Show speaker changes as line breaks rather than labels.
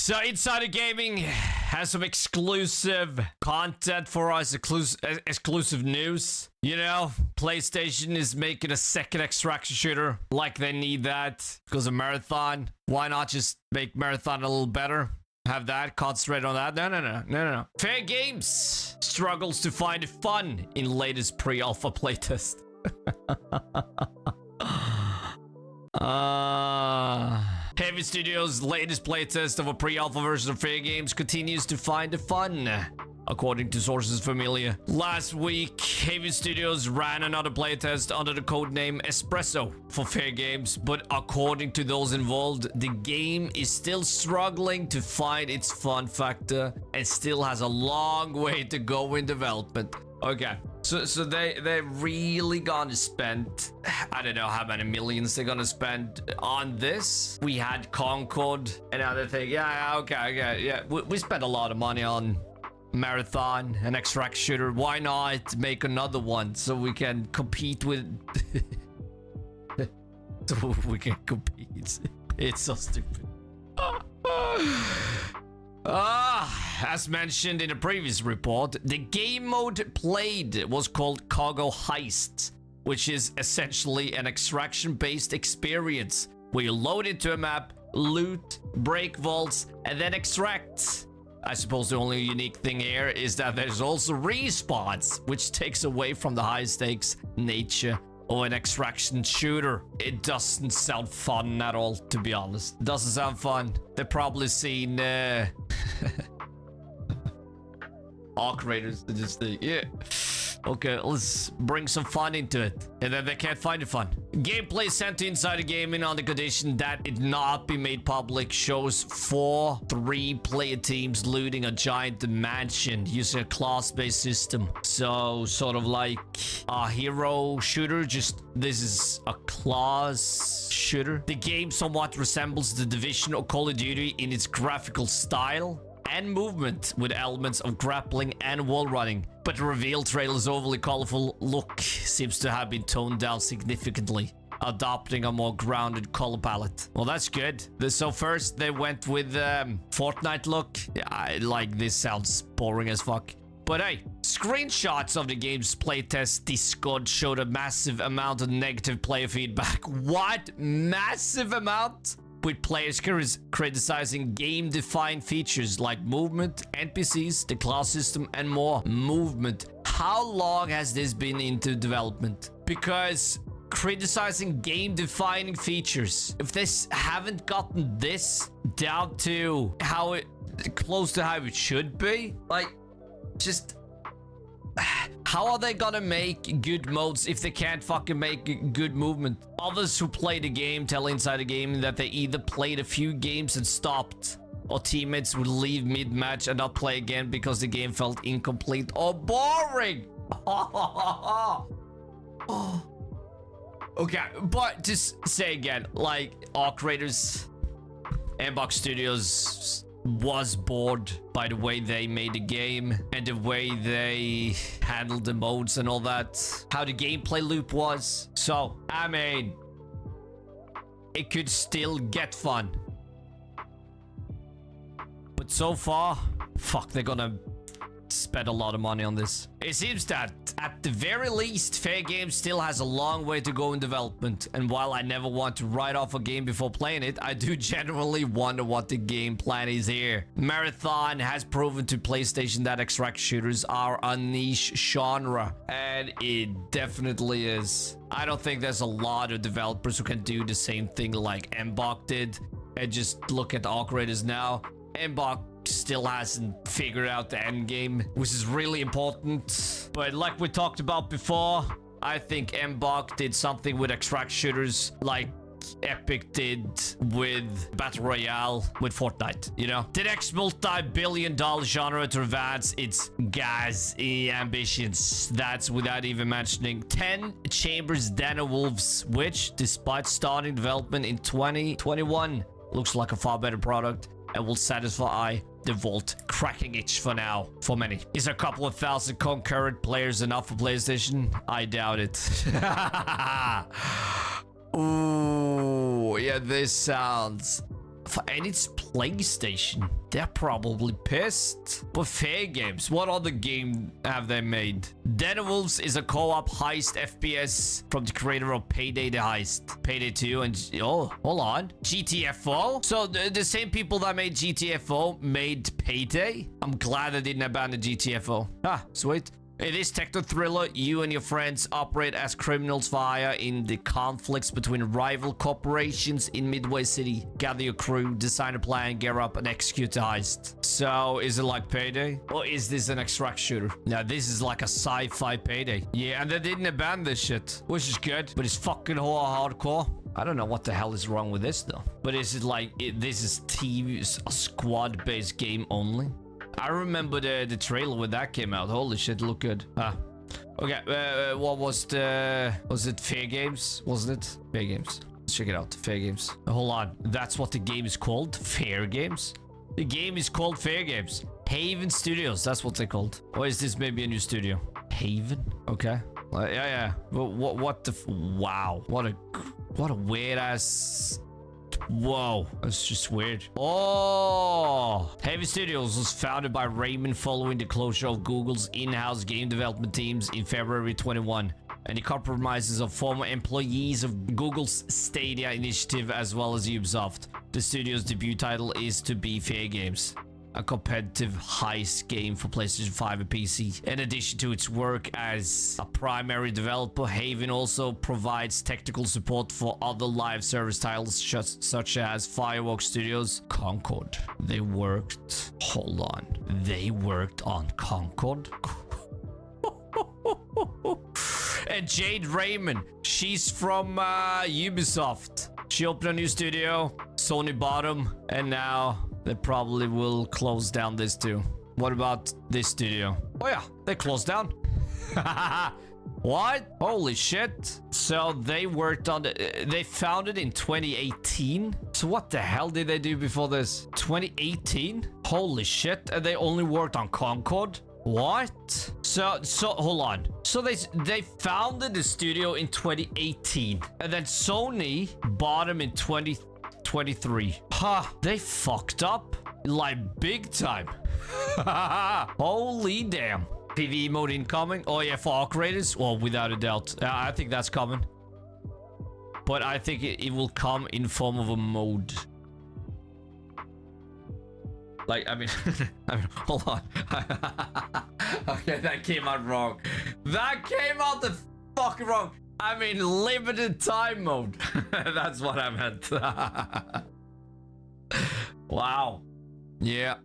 So Insider Gaming has some exclusive content for us, exclusive news. You know, PlayStation is making a second extraction shooter like they need that because of Marathon. Why not just make Marathon a little better? Have that, concentrate on that. No. Fairgames struggles to find fun in latest pre-alpha playtest. Heavy Studios' latest playtest of a pre-alpha version of Fairgames continues to find the fun, according to sources familiar. Last week, Heavy Studios ran another playtest under the codename Espresso for Fairgames, but according to those involved, the game is still struggling to find its fun factor and still has a long way to go in development. Okay, so they really gonna spend, I don't know how many millions they're gonna spend on this. We had Concord and other thing. Yeah. We spent a lot of money on Marathon and extract shooter. Why not make another one so we can compete with It's so stupid. As mentioned in a previous report, the game mode played was called Cargo Heist, which is essentially an extraction-based experience where you load into a map, loot, break vaults, and then extract. I suppose the only unique thing here is that there's also respawns, which takes away from the high-stakes nature of an extraction shooter. It doesn't sound fun at all, to be honest. It doesn't sound fun. They've probably seen arc raiders to just think, yeah, okay, let's bring some fun into it. And then they can't find the fun. Gameplay sent to Insider Gaming on the condition that it not be made public shows 4 3-player teams looting a giant mansion using a class-based system. So sort of like a hero shooter, just this is a class shooter. The game somewhat resembles The Division or Call of Duty in its graphical style and movement, with elements of grappling and wall running. But the reveal trailer's overly colorful look seems to have been toned down significantly, adopting a more grounded color palette. Well, that's good. So first they went with Fortnite look. Yeah, this sounds boring as fuck. But hey, screenshots of the game's playtest Discord showed a massive amount of negative player feedback. What? Massive amount? With players criticizing game-defined features like movement, NPCs, the class system, and more. Movement. How long has this been into development? Because criticizing game-defining features, if they haven't gotten this down to close to how it should be, like, just how are they gonna make good modes if they can't fucking make good movement? Others who play the game tell Insider Gaming that they either played a few games and stopped, or teammates would leave mid-match and not play again because the game felt incomplete or boring. Okay, but just say again, like, Arc Raiders, Mbox Studios was bored by the way they made the game and the way they handled the modes and all that, how the gameplay loop was. So, I mean, it could still get fun. But so far, fuck, they're gonna spend a lot of money on this. It seems that at the very least, Fairgames still has a long way to go in development. And while I never want to write off a game before playing it, I do generally wonder what the game plan is here. Marathon has proven to PlayStation that extract shooters are a niche genre, and it definitely is. I don't think there's a lot of developers who can do the same thing like Mbok did. And just look at the Arc Raiders now. Mbok still hasn't figured out the end game, which is really important. But like we talked about before, I think Mbok did something with extract shooters like Epic did with Battle Royale with Fortnite, you know? The next multi-billion-dollar genre to advance its gas ambitions. That's without even mentioning 10 Chambers Den of Wolves, which, despite starting development in 2021, looks like a far better product and will satisfy the vault cracking itch for now, for many. Is a couple of thousand concurrent players enough for PlayStation? I doubt it. Ooh, yeah, this sounds And it's PlayStation. They're probably pissed. But Fairgames, what other game have they made? Den of Wolves is a co-op heist FPS from the creator of Payday the Heist. Payday 2 and... Oh, hold on. GTFO? So the same people that made GTFO made Payday? I'm glad I didn't abandon GTFO. Ah, sweet. In this techno thriller, you and your friends operate as criminals in the conflicts between rival corporations in Midway City. Gather your crew, design a plan, gear up, and execute the heist. So, is it like Payday? Or is this an extract shooter? Now, this is like a sci-fi Payday. Yeah, and they didn't abandon this shit, which is good, but it's fucking hardcore. I don't know what the hell is wrong with this, though. But is it like, this is a squad-based game only? I remember the trailer when that came out. Holy shit, look good. Okay, what was the... Was it Fairgames? Wasn't it? Fairgames. Let's check it out. Fairgames. Hold on. That's what the game is called? Fairgames? The game is called Fairgames. Haven Studios. That's what they're called. Or is this maybe a new studio? Haven? Okay. Yeah. What the... Wow. What a weird-ass... Whoa, that's just weird. Oh, Haven Studios was founded by Raymond following the closure of Google's in-house game development teams in February 21. And it compromises of former employees of Google's Stadia initiative as well as Ubisoft. The studio's debut title is to be Fairgames, a competitive heist game for PlayStation 5 and PC. In addition to its work as a primary developer, Haven also provides technical support for other live service titles such as Fireworks Studios, Concord. They worked... Hold on. They worked on Concord? And Jade Raymond, she's from Ubisoft. She opened a new studio, Sony bought them, and now they probably will close down this too. What about this studio? Oh yeah, they closed down. What? Holy shit. So they worked on they founded in 2018. So what the hell did they do before this? 2018? Holy shit. And they only worked on Concord? What? So hold on. So they founded the studio in 2018 and then Sony bought them in 2023. Ha, they fucked up like big time. Holy damn. PvE mode incoming. Oh yeah, for arc raiders. Well, without a doubt. I think that's coming. But I think it will come in form of a mode. Like, I mean, hold on. Okay, that came out wrong. That came out the fucking wrong. I mean, limited time mode. That's what I meant. Wow. Yeah.